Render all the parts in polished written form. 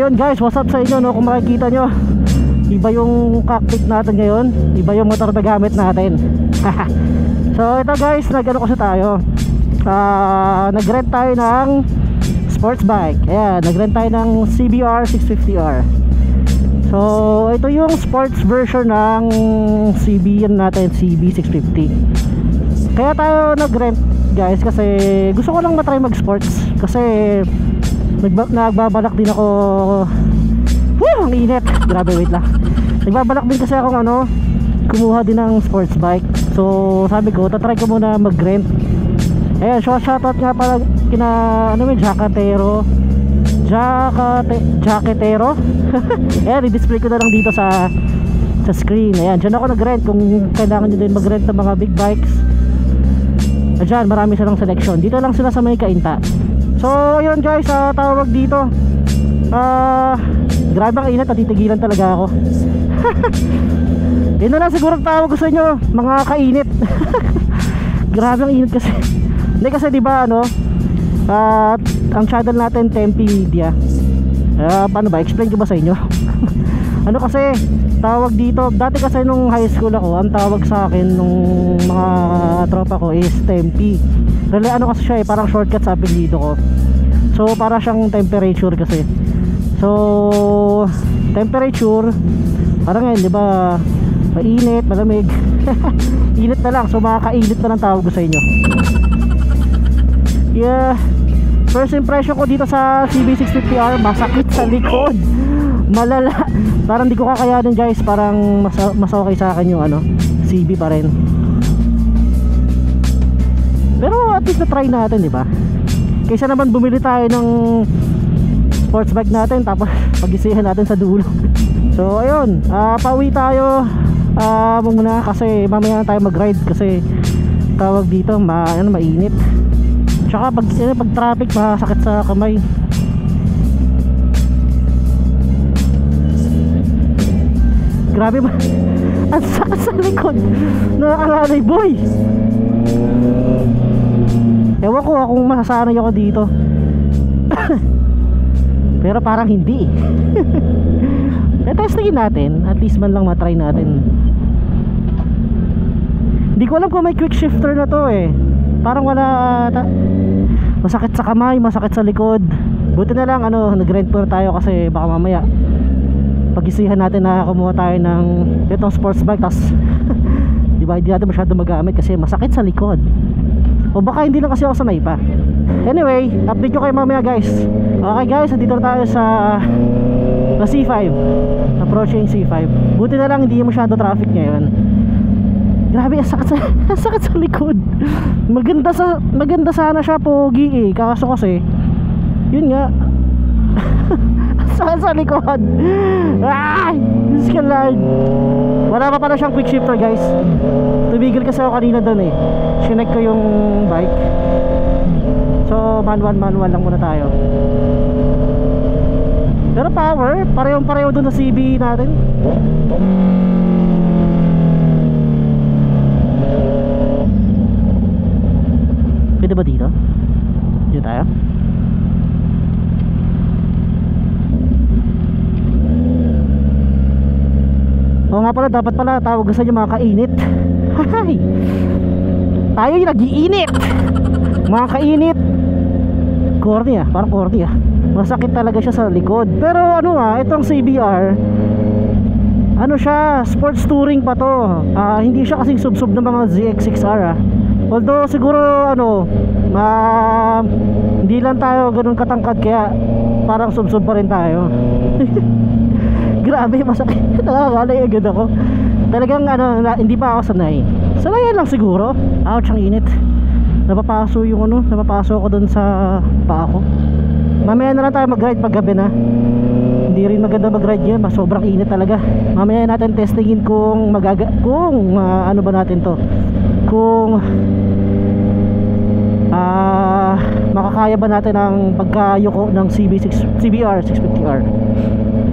ayun guys, what's up sa inyo, no? Kung makikita nyo, iba yung cockpit natin ngayon, iba yung motor na gamit natin. So ito guys, nag-ano kasi tayo, nag-rent tayo ng sports bike. Ayan, nag-rent tayo ng CBR 650R. So ito yung sports version ng CB natin, CB 650. Kaya tayo nag-rent guys kasi gusto ko lang matry mag-sports. Kasi nagbabalak din ako. Woo, ang init. Grabe, wait lang. Nagbabalak din kasi akong kumuha din ng sports bike. So sabi ko, tatry ko muna mag-rent. Ayan, shoutout nga pala kina Jacatero. Ayan, i-display ko na lang dito sa screen. Ayan, dyan ako nag-rent. Kung kailangan nyo din mag-rent ng mga big bikes, dyan marami silang selection. Dito lang sila sa may Kainta. So yun guys, tawag dito, grabe ang init, natitigilan talaga ako. Yun na lang siguro tawag ko sa inyo, mga kainit. Grabe ang init kasi. Hindi kasi diba ang channel natin Tempi Media, paano ba, explain ko ba sa inyo? Ano kasi tawag dito, dati kasi nung high school ako, ang tawag sa akin nung mga tropa ko is Tempi. Really, kasi siya parang shortcut sa apelyido ko. So para siyang temperature kasi. So temperature parang ngayon, di ba, mainit, malamig. Init na lang, so makakainit na lang tawag ko sa inyo. Yeah, first impression ko dito sa CB650R, masakit sa likod, malala. Parang di ko kakayanin guys, parang mas okay sa akin yung CB pa rin. Pero at least na-try natin, di ba? Kaysa naman bumili tayo ng sports bike natin tapos pag-isihan natin sa dulo. So ayun, pauwi tayo muna kasi mamaya na tayo mag-ride kasi tawag dito, mainit. Tsaka pag traffic, masakit sa kamay. Grabe ba? Ang sakit sa likod. Nakakalay boy. Ewan ko kung masasanay ako dito. Pero parang hindi. Testingin natin, at least man lang matry natin. Hindi ko alam kung may quick shifter na to Parang wala masakit sa kamay, masakit sa likod. Buti na lang nag-rent muna tayo kasi baka mamaya pag-isihan natin na kumuha tayo ng itong sports bike, tas diba, hindi natin masyado magamit kasi masakit sa likod. O baka hindi lang kasi ako sanay pa. Anyway, update ko kayo mamaya guys. Okay guys, nandito na tayo sa C5, approaching C5. Buti na lang hindi masyado traffic ngayon. Grabe, sakit sa likod. Maganda sana siya, pogi kaso kasi yun nga, sakit sa likod. Ay, Diyos ka Lord. Wala pa pala siyang quick shifter guys. Tumigil kasi ako kanina doon Sinek ko yung bike. So manual lang muna tayo. Pero power, pareho doon sa CB natin. Pwede ba dito? Dito tayo. Oo nga pala, dapat pala tawag sa inyo mga kainit. Hay! Tayo yung nag-iinit. Mga kainit. Corny parang corny Masakit talaga siya sa likod. Pero itong CBR, siya, sports touring pa to. Hindi siya kasing sub-sub ng mga ZX6R Although siguro hindi lang tayo ganun katangkad kaya parang sub-sub pa rin tayo. Grabe, masakit. Nakakalay agad ako. Talagang hindi pa ako sanay. Sanayan lang siguro. Ouch, ang init. Napapaso ako dun sa paa ko. Mamaya na lang tayo mag-ride pag gabi na. Hindi rin maganda mag-ride yun, sobrang init talaga. Mamaya natin testingin kung ano ba natin to, kung makakaya ba natin ang pagkayuko ng CBR 650R.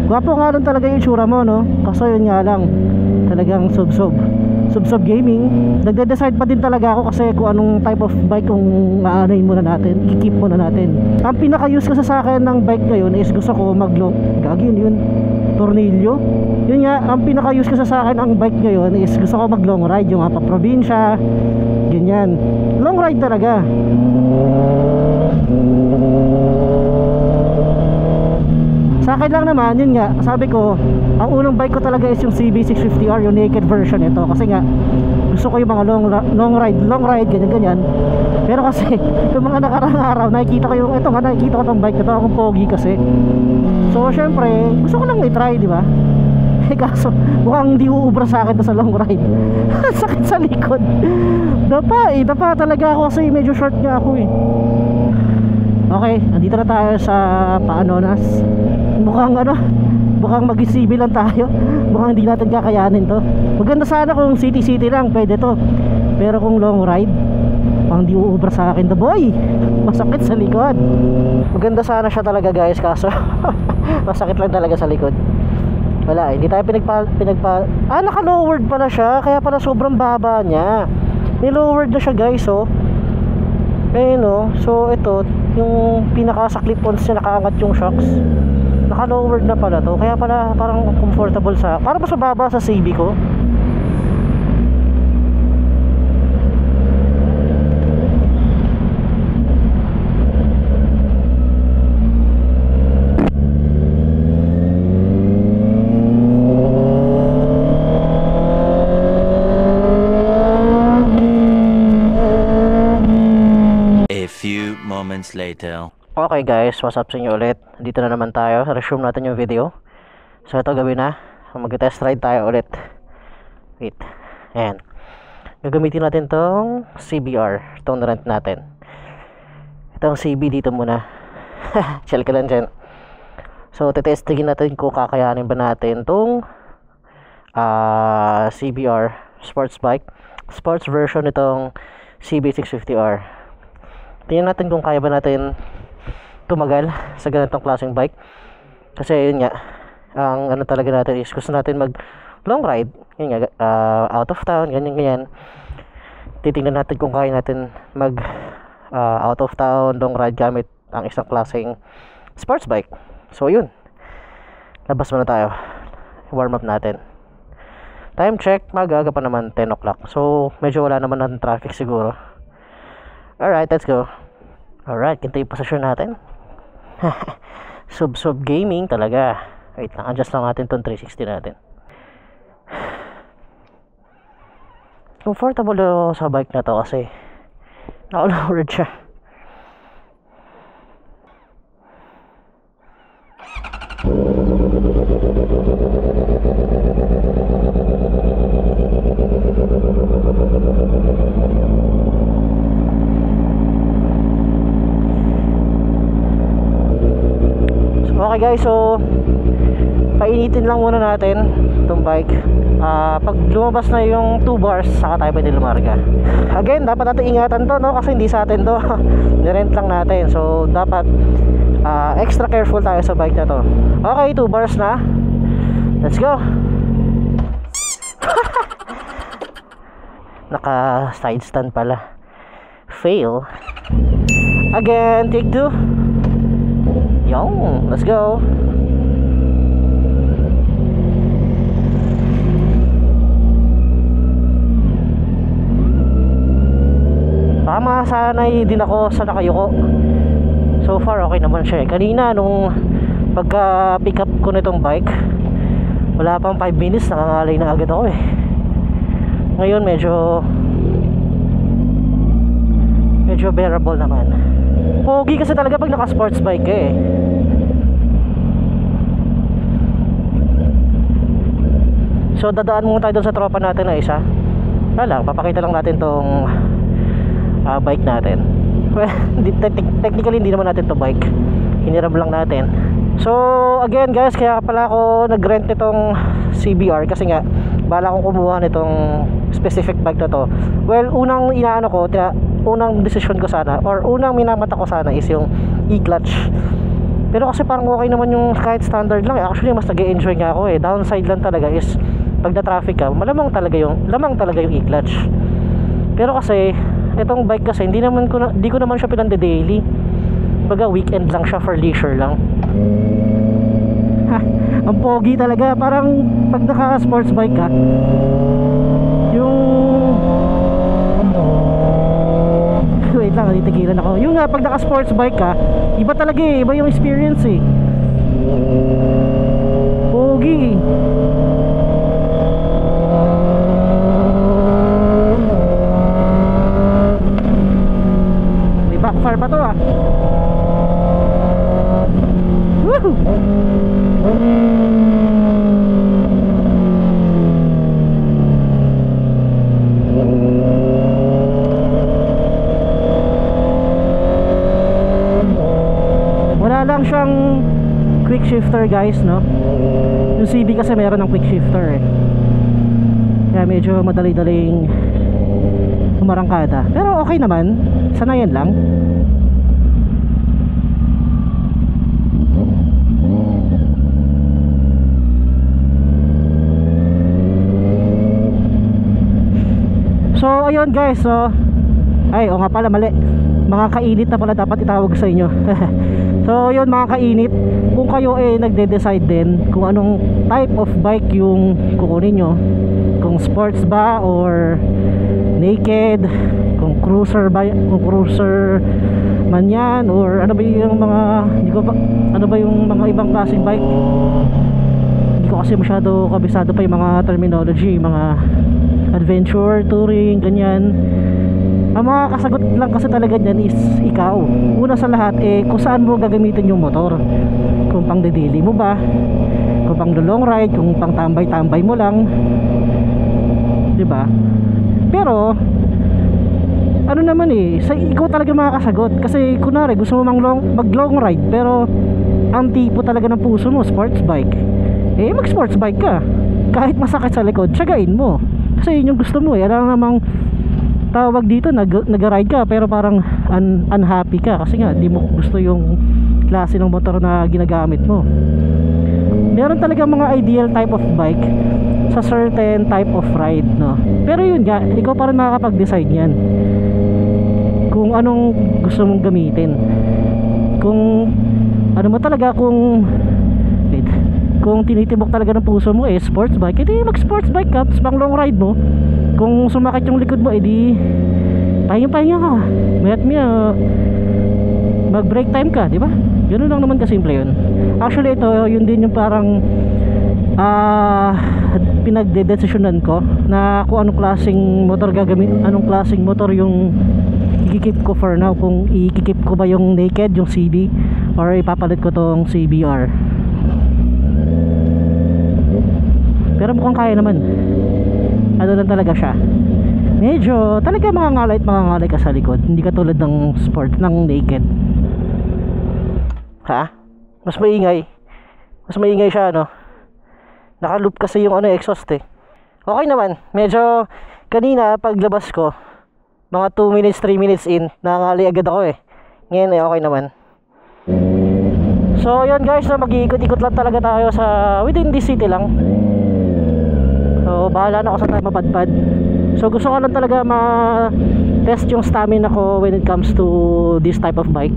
Gwapo nga lang talaga yung itsura mo, no? Kaso yun nga lang, talagang sob-sob. Sub Gaming. Nagde-decide pa din talaga ako kasi kung anong type of bike kung aanahin muna natin, i-keep muna natin. Ang pinaka-use kasi sa akin ng bike ngayon is gusto ko gagawin yun, tornilyo. Yun nga, ang pinaka-use kasi sa akin ang bike ngayon is gusto ko mag long ride, yung pa probinsya, ganyan. Long ride talaga. Sa akin lang naman, yun nga, sabi ko, ang unang bike ko talaga is yung CB650R, yung naked version ito. Kasi nga, gusto ko yung mga long ride, ganyan. Pero kasi, yung mga nakarang araw, nakikita ko yung, ito nga, nakikita ko tong bike ito, akong pogi kasi. So, syempre, gusto ko lang i-try, di ba? Eh, kaso, mukhang hindi uubra sa akin to sa long ride. Sakit sa likod. Dapa talaga ako kasi medyo short nga ako eh. Okay, andito na tayo sa Paanonas. Mukhang mag-CB lang tayo. Mukhang hindi natin kakayanin to. Maganda sana kung city lang, pwede to. Pero kung long ride, mukhang hindi uubra sa akin to, boy. Masakit sa likod. Maganda sana siya talaga guys, kaso masakit lang talaga sa likod. Wala, hindi tayo naka-lowered pala siya, kaya pala sobrang baba niya. Ni-lowered na siya guys, oh. Ayun, oh. So ito, yung pinaka sa clip-ons niya nakaangat yung shocks. Naka-lowered na pala to, kaya pala parang comfortable parang mas mababa sa CB ko. Moments later. Okay guys, what's up sa inyo ulit? Dito na naman tayo, resume natin yung video. So ito gawin na, mag-test ride tayo ulit. Wait, ayan. Gagamitin natin tong CBR, itong rent natin. Itong CB dito muna. Chill ka lang dyan. So tetestingin natin kung kakayanin ba natin tong CBR sports bike, sports version itong CB650R. Tingnan natin kung kaya ba natin tumagal sa ganitong klaseng bike. Kasi yun nga, ang ano talaga natin is gusto natin mag long ride, yun nga, out of town, ganyan. Titingnan natin kung kaya natin mag out of town long ride gamit ang isang klaseng sports bike. So yun, labas muna tayo, warm up natin. Time check, magaga pa naman 10 o'clock. So medyo wala naman ng traffic siguro. Alright, let's go. Alright, kinto yung posisyon natin. Sub Gaming talaga. Wait lang, adjust lang natin itong 360 natin. Comfortable sa bike na to kasi naka-lowered siya. Okay guys, so painitin lang muna natin itong bike. Pag lumabas na yung 2 bars, saka tayo pwede lumarga. Again, dapat natin ingatan to, no? Kasi hindi sa atin to. Nirent lang natin. So dapat extra careful tayo sa bike na to. Okay, 2 bars na. Let's go. Naka side stand pala. Fail. Again, take 2. Yung, let's go. Tama, sanay din ako sa nakayuko. So far okay naman siya. Kanina nung pagka pick up ko nitong bike, wala pang 5 minutes nakangalay na agad ako eh. Ngayon medyo bearable naman. Pogi kasi talaga pag naka sports bike eh. So dadaan muna tayo dun sa tropa natin na isa. Wala, papakita lang natin tong bike natin. Well, technically hindi naman natin to bike, hiniram lang natin. So again guys, kaya pala ako nag-rent nitong CBR kasi nga bala kong kumuha nitong specific bike na to. Well, unang desisyon ko sana, or unang minamata ko sana is yung e-clutch. Pero kasi parang okay naman yung kahit standard lang. Actually mas nag-e-enjoy nga ako eh. Downside lang talaga is pag na traffic ka, lamang talaga yung e-clutch. Pero kasi itong bike kasi hindi ko naman siya pinande-daily. Baga weekend lang siya, for leisure lang. Ha, ang pogi talaga. Parang pag naka-sports bike ka, yung wait lang, titigilan ako. Yung nga, pag naka-sports bike ka, iba talaga eh, iba yung experience eh. Pogi. May backfire pa to ah. Woohoo! Wala lang siyang quick shifter guys, no? Yung CB kasi meron ng quick shifter eh. Kaya medyo madali-daling umarangkada. Pero okay naman, sanayan lang. So ayun guys, so ay o nga pala mali, mga kainit na pala dapat itawag sa inyo. So yun mga kainit, kung kayo nagde-decide din kung anong type of bike yung kukunin nyo, kung sports ba or naked, kung cruiser ba, kung cruiser man yan, or ano ba yung mga ano ba yung mga ibang klaseng bike. Hindi ko kasi masyado kabisado pa yung mga terminology, mga adventure, touring, ganyan. Ang mga kasagot lang kasi talaga dyan is ikaw. Una sa lahat kung saan mo gagamitin yung motor. Kung pang dedili mo ba, kung pang long ride, kung pang tambay-tambay mo lang, diba? Pero ano naman sa ikaw talaga makakasagot. Kasi kunwari gusto mo mag long ride, pero ang tipo talaga ng puso mo sports bike, mag sports bike ka. Kahit masakit sa likod, tsagain mo. Kasi yun yung gusto mo alam namang tawag dito, nag-ride ka pero parang unhappy ka kasi nga di mo gusto yung klase ng motor na ginagamit mo. Meron talaga mga ideal type of bike sa certain type of ride, no? Pero yun nga, ikaw pa rin makakapag-decide yan kung anong gusto mong gamitin. Kung ano mo talaga, kung tinitibok talaga ng puso mo sports bike, edi mag sports bike ka. Tapos pang long ride mo, kung sumakit yung likod mo, edi pahinga ka, mayat maya mag break time ka, di ba? Ganoon lang naman kasimple yun. Actually ito, yun din yung parang pinagdedesisyonan ko na kung anong klaseng motor anong klaseng motor yung ikikip ko for now. Kung ikikip ko ba yung naked, yung CB, or ipapalit ko tong CBR. Pero mukhang kaya naman. Ano lang talaga siya, medyo talaga mangangalay ka sa likod. Hindi ka tulad ng sport, ng naked. Ha? Mas maingay siya, no? Naka-loop kasi yung exhaust Okay naman. Medyo kanina paglabas ko, mga 2 minutes, 3 minutes in, nangangalay agad ako Ngayon okay naman. So yun guys, mag-iikot-ikot lang talaga tayo sa within the city lang. So bahala na ako sa tayo mapadpad. So gusto ko lang talaga ma-test yung stamina ko when it comes to this type of bike.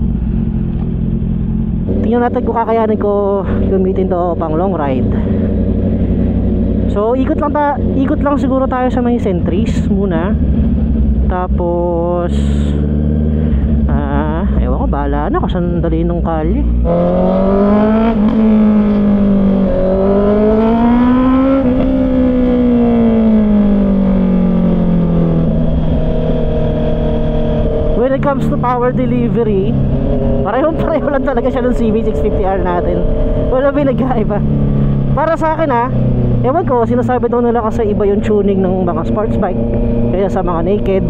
Tingnan natin kung kakayanin ko gamitin to pang long ride. So ikot lang siguro tayo sa may Centris muna. Tapos ewan ko, bahala na kung saan dali nung kalye. When it comes to power delivery, pareho lang talaga siya ng CB650R natin. Wala pinagkaiba. Para sa akin ewan ko, sinasabi daw nila kasi iba yung tuning ng mga sports bike kaya sa mga naked.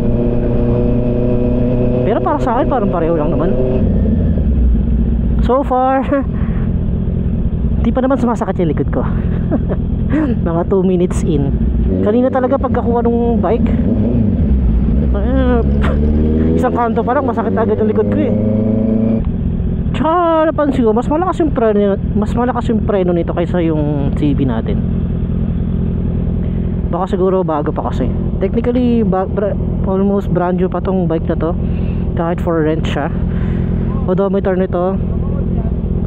Pero para sa akin parang pareho lang naman. So far di pa naman sumasakit yung likod ko. Mga 2 minutes in. Kanina talaga pagkakuha ng bike, isang kanto pa lang masakit agad yung likod ko Tsaka napansin ko, mas malakas yung preno nito kaysa yung CB natin. Baka siguro bago pa kasi. Technically almost brand new pa tong bike na to, kahit for rent siya. Odometer nito,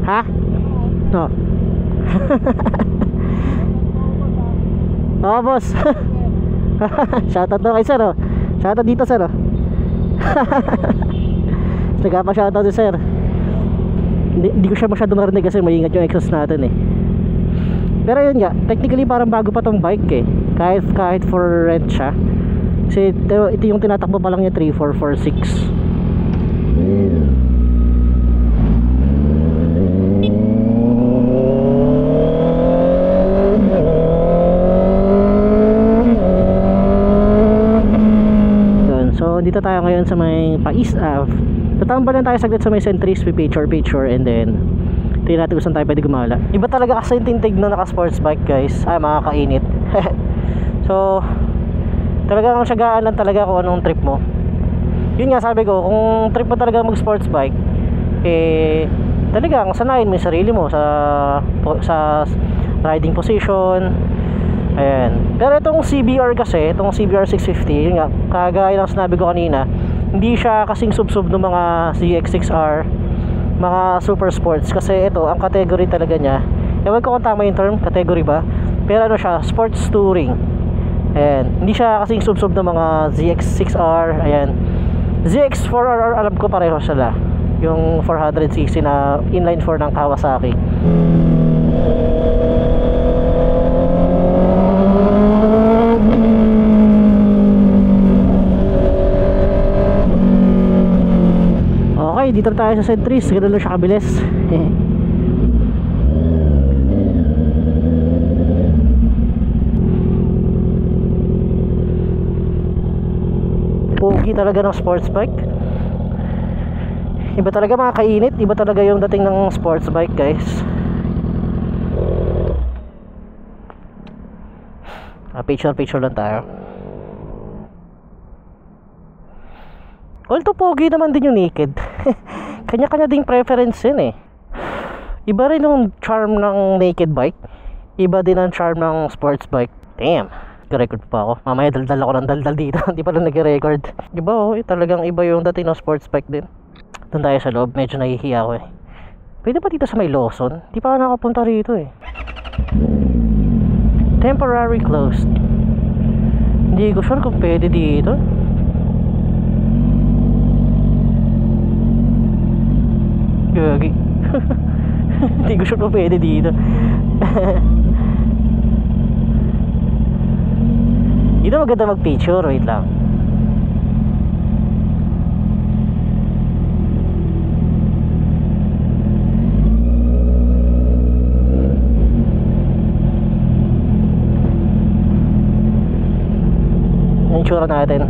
ha? No. Oh boss. Shoutout daw kay sir, oh. Shoutout dito sir, oh. Nagpa-shoutout si sir. Hindi ko siya masyado marinig kasi maingat yung exhaust natin eh. Pero yun nga, technically parang bago pa tong bike eh, kahit for rent siya. Kasi ito yung tinatakbo pa lang niya, 3446. So dito tayo ngayon sa may Pa-East Ave. Tatambal lang tayo saglit sa may Centris, picture and then tingnan natin kung saan tayo pwede gumala. Iba talaga kasi yung tintig na naka sports bike guys. Ay, makakainit. So talagang syagaan lang talaga kung anong trip mo. Yun nga sabi ko, kung trip mo talaga mag sports bike, eh talagang sanayin mo yung sarili mo sa riding position. Ayan. Pero itong CBR kasi, itong CBR 650, yun nga, kagaya ng sinabi ko kanina, hindi siya kasing sub-sub ng mga ZX6R, mga super sports. Kasi ito, ang category talaga niya, ewan ko kung tama yung term, category ba, pero ano siya, sports touring. Ayan. Hindi siya kasing sub-sub ng mga ZX6R. Ayan. ZX4R, alam ko pareho sila, yung 400cc na inline 4 ng Kawasaki. Okay, dito tayo sa Centris. Ganun lang siya kabilis. Pogi talaga ng sports bike. Iba talaga mga kainit. Iba talaga yung dating ng sports bike guys. Picture lang tayo. Although pogi naman din yung naked. Kanya-kanya ding preference yun eh. Iba rin yung charm ng naked bike, iba din ang charm ng sports bike. Damn, nag-record pa ako. Mamaya daldal ako ng daldal dito. Hindi pa lang nag-record. Iba oh, talagang iba yung dating ng sports bike din. Doon tayo sa loob, medyo nahihiya ako eh. Pwede pa dito sa may Lawson? Di pa ako nakapunta rito eh. Temporary closed. Hindi ko sure kung pwede dito. Gagi. Hindi ko sure kung pwede dito. Dito maganda mag-picture. Wait lang. Yung itsura natin.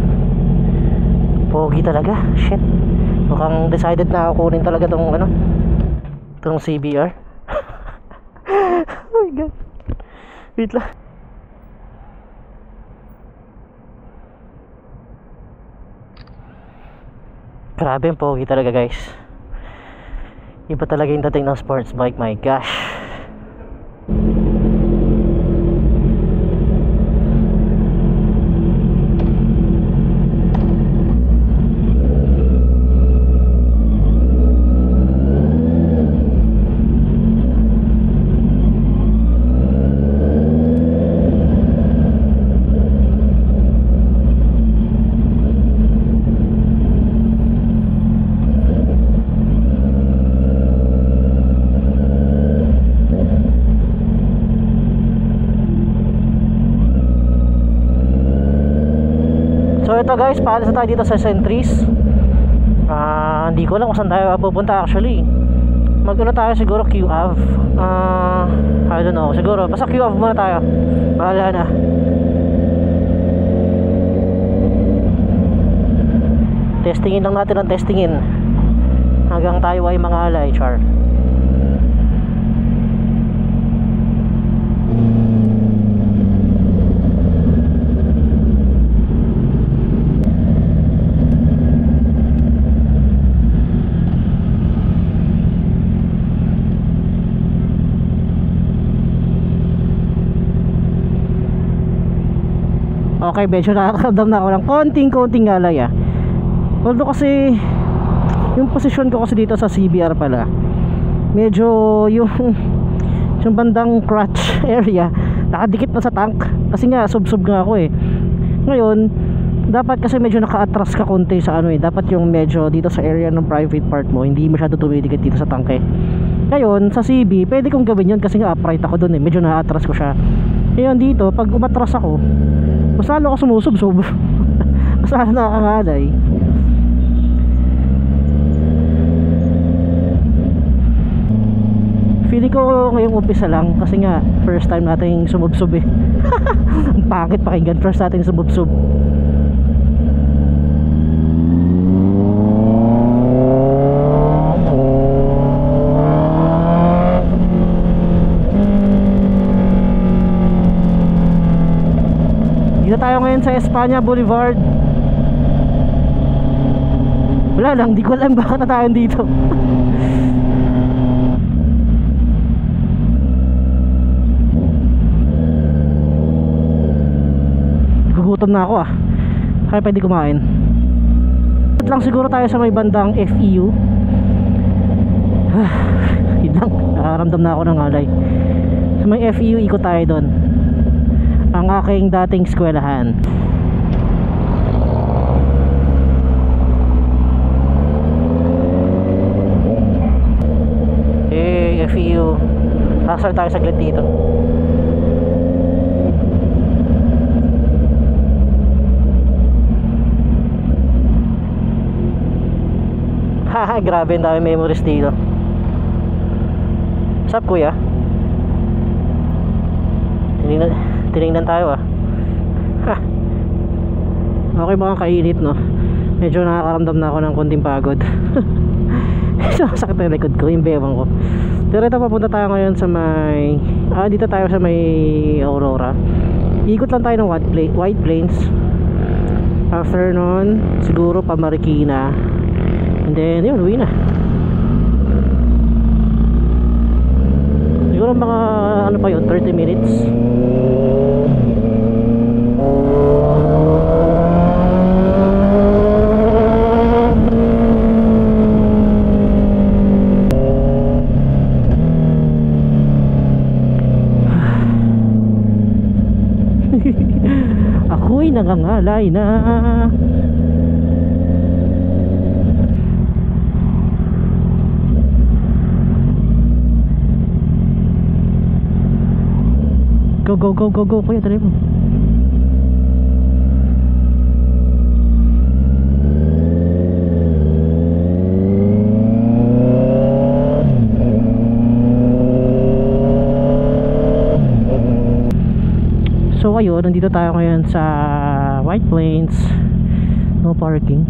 Pogi talaga. Shit. Mukhang decided na ako kunin talaga tong ano, tong CBR. Oh my god. Wait lang. Grabe yung pogi talaga guys. Iba talaga yung dating ng sports bike. My gosh. So ito guys, paalis na tayo dito sa Centris. Hindi ko alam kung saan tayo pupunta actually. Mag-ano tayo siguro Q-Ave. I don't know, siguro basta Q-Ave muna tayo. Bahala na. Testingin lang natin ang testingin hanggang tayo ay mga alay, char. tangkay, medyo nakakaramdam na ako ng konting alay although kasi yung posisyon ko kasi dito sa CBR pala, medyo yung bandang crotch area nakadikit na sa tank kasi nga sub nga ako ngayon dapat kasi medyo naka-atras ka konti sa dapat yung medyo dito sa area ng private part mo hindi masyado tumidikit dito sa tank ngayon sa CB pwede kong gawin yun kasi nga upright ako dun medyo na-atras ko siya. Ngayon dito pag umatras ako mas lalo ako sumusub mas lalo nakakangalay. Feeling ko ngayong umpisa lang kasi nga first time nating sumubsob ang pangit pakinggan, first nating sumubsob. Dito tayo ngayon sa Espanya Boulevard. Wala lang, di ko alam bakit na tayo dito. Gugutom na ako kaya pwede kumain. At lang siguro tayo sa may bandang FEU. Yun lang, nakaramdam na ako ng alay. Sa may FEU ikot tayo doon, ang aking dating eskwelahan. FEU, hasal tayo saglit dito. Haha, grabe, ang dami memories dito. What's up kuya? Tinignan tayo Okay, mga kainit no. Medyo nakakaramdam na ako ng konting pagod. Sakit ang likod ko, yung bewang ko. Pero ito, papunta tayo ngayon sa may dito tayo sa may Aurora. Ikot lang tayo ng White Plains. After nun siguro pa Marikina, and then yun, uwi na. Siguro mga ano pa yun, 30 minutes. Ako'y nangangalay na. Go kuya, tali mo. So ayun, nandito tayo ngayon sa White Plains. No parking.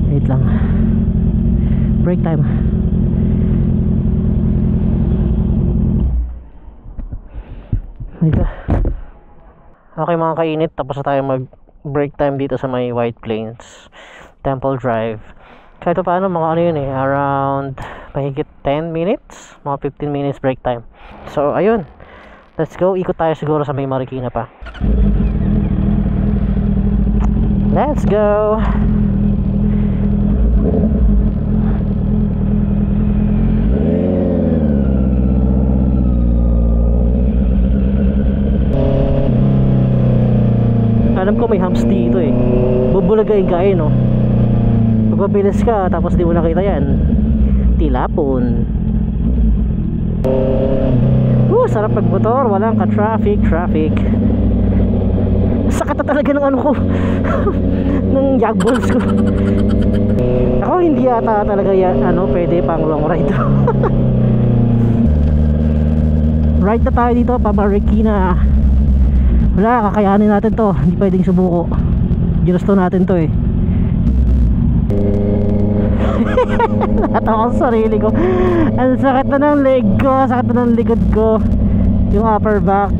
Wait lang, break time. Okay mga kainit, tapos na tayo mag break time dito sa may White Plains Temple Drive. Kahit paano mga ano yun around mahigit 10 minutes, mga 15 minutes break time. So ayun, let's go, ikot tayo siguro sa may Marikina pa. Let's go. Alam ko may humps dito bubulagayin ka no. Pagpabilis ka tapos di mo nakita yan, tilapon. Sarap pagmotor, walang ka-traffic. Sakit na talaga ng ano ko ng jog balls ko. Ako hindi yata talaga yan pwede pang long ride. Ride na tayo dito pa Marikina. Wala, kakayanin natin to, hindi pwedeng subuko. Ginusto natin to Natawa ko sa sarili ko. Ang sakit na ng leg ko, sakit na ng likod ko. Yung upper back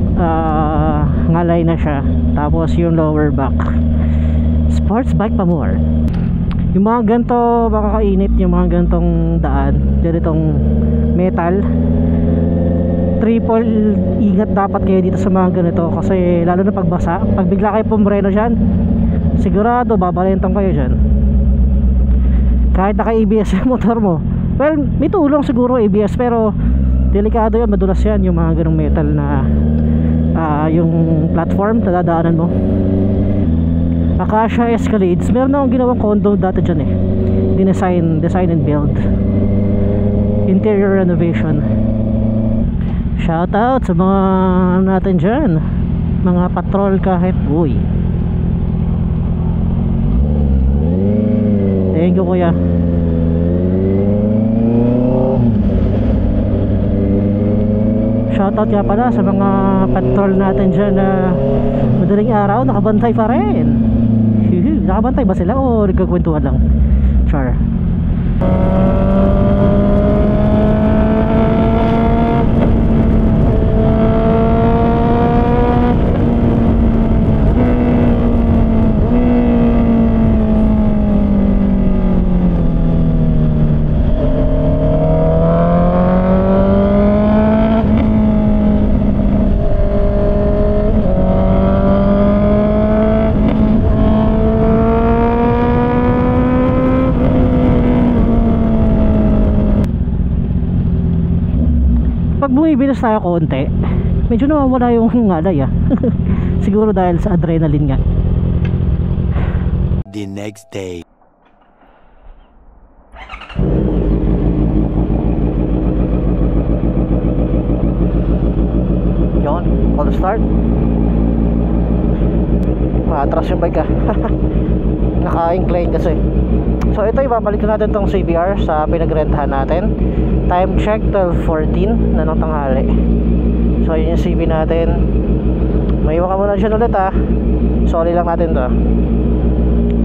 ngalay na siya. Tapos yung lower back, sports bike pa more. Yung mga ganito makakainit, yung mga gantong daan, ganitong metal, triple ingat dapat kayo dito sa mga ganito, kasi lalo na pagbasa, pag bigla kayo pumreno dyan, sigurado babalentang kayo dyan. Kahit naka ABS yung motor mo, well, may tulong siguro ABS, pero delikado yan, madulas yan yung mga ganong metal na yung platform na dadaanan mo. Acacia Escalades, meron akong ginawang condo dati dyan eh, design and build, interior renovation. Shout out sa mga natin dyan, mga patrol kahit buhay. Thank you kuya. Shoutout nga pala sa mga patrol natin dyan na madaling araw nakabantay pa rin. Nakabantay ba sila o nagkakwentuhan lang? Char. Pag bumibilis tayo konti, medyo nawawala yung ngalay siguro dahil sa adrenaline nga. The next day. Yun, call start. Maatras yung bike naka-incline kasi. So ito, ibabalik natin tong CBR sa pinagrentahan natin. Time check 12:14 na ng tanghali. So yun yung CB natin. Maiwan ka muna dyan ulit Sorry lang natin to.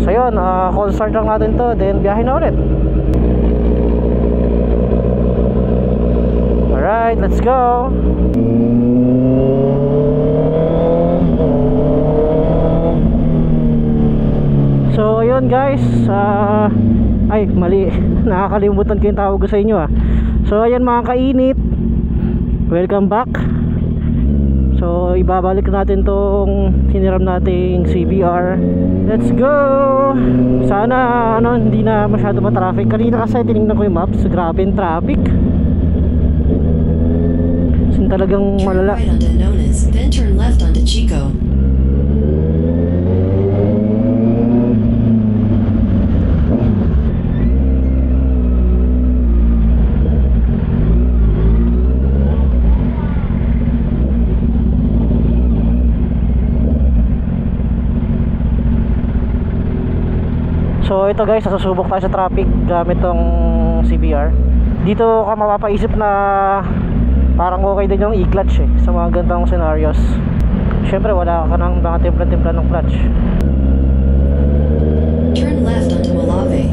So yun, call start lang natin to, then biyahe na ulit. Alright, let's go. So ayun guys, ay mali, nakakalimutan ko yung tawag ko sa inyo So ayan mga kainit, welcome back. So ibabalik natin tong hiniram nating CBR. Let's go. Sana hindi na masyado ma-traffic. Kanina kasi tinignan ko yung maps, grabe yung traffic. Talagang malala. Turn right onto Nones, then turn left onto Chico. So ito guys, susubok tayo sa traffic gamit tong CBR. Dito ka mapapaisip na parang okay din yung e-clutch sa mga ganitong scenarios. Syempre wala ka ng mga timpla-timpla ng clutch. Turn left onto Malave.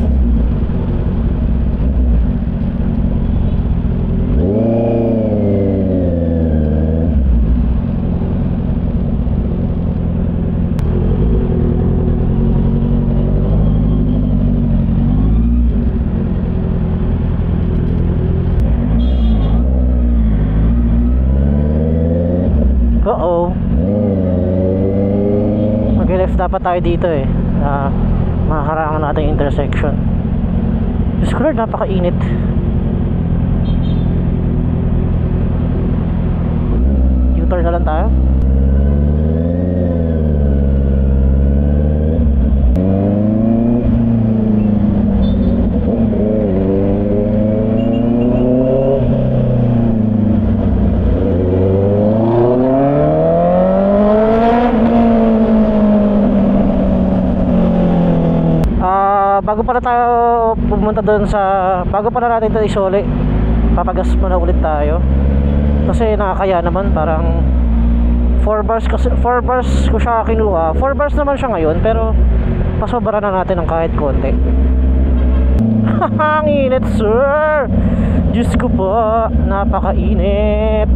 Mag-left dapat tayo dito makaharangan natin yung intersection. Diyos ko Lord, napakainit. U-turn na lang tayo. Bago pala tayo pumunta doon bago pala natin ito isole, papagas muna ulit tayo kasi nakakaya naman. Parang 4 bars kasi 4 bars ko siya kinuha. 4 bars naman siya ngayon, pero pasobra na natin ng kahit konti. Ang init sir, Diyos ko po, napakainit,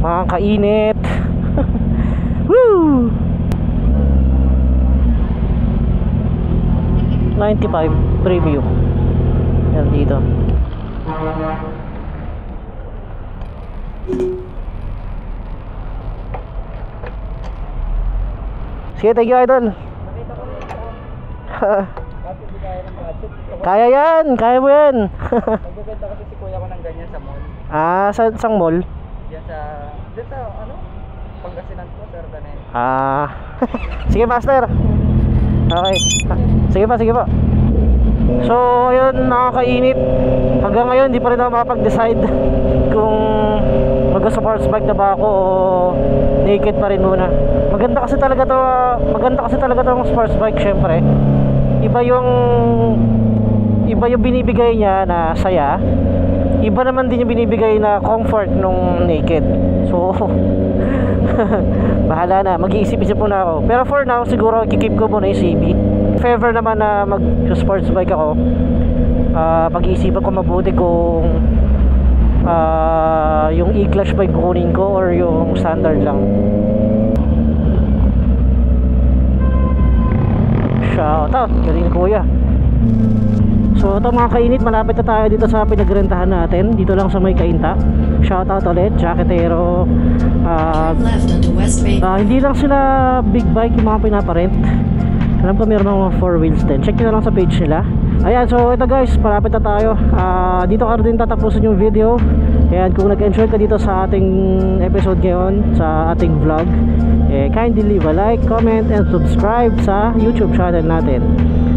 mga kainit. Woo! 95 premium yan dito. Sige, thank you, idol. Nakita ko rin ito. Kasi hindi kaya ng budget. Kaya yan, kaya mo yan. Nagbebenta kasi si kuya ko ng ganyan sa mall. Sa isang mall. Diyan sa ano? Pangasinan po, Sir Danel. Sige, master. Okay. Sige pa, sige pa. So, ayun, nakakainit. Hanggang ngayon, hindi pa rin ako makapag-decide kung mag-sports bike na ba ako o naked pa rin muna. Maganda kasi talaga tong sports bike, syempre. Iba yung binibigay niya na saya. Iba naman din yung binibigay na comfort nung naked. So, bahala na, mag-iisip-isip muna ako. Pero for now, siguro kikip ko muna yung CB. If ever naman na mag-sports bike ako, pag-iisipan ko mabuti kung yung E-Clash bike kukunin ko or yung standard lang. Shout out, galing kuya. So ito mga kainit, malapit na tayo dito sa pinagrentahan natin. Dito lang sa may Kainta. Shout out ulit, Jacketero. Turn left onto West Main. Hindi lang sila big bike yung mga pinaparent. Alam ko meron mga 4 wheels din. Check nyo na lang sa page nila. Ayan, so ito guys, malapit na tayo. Dito ka rin tatapusin yung video. Ayan, kung nag-enjoy ka dito sa ating episode ngayon, sa ating vlog, kindly leave a like, comment, and subscribe sa YouTube channel natin.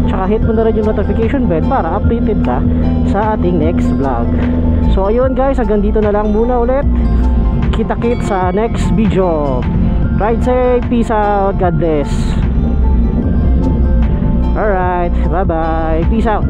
Tsaka hit mo na rin yung notification bell para updated ka sa ating next vlog. So ayun guys, hanggang dito na lang muna ulit. Kita-kit sa next video. Ride safe, peace out, God bless. Alright, bye bye, peace out.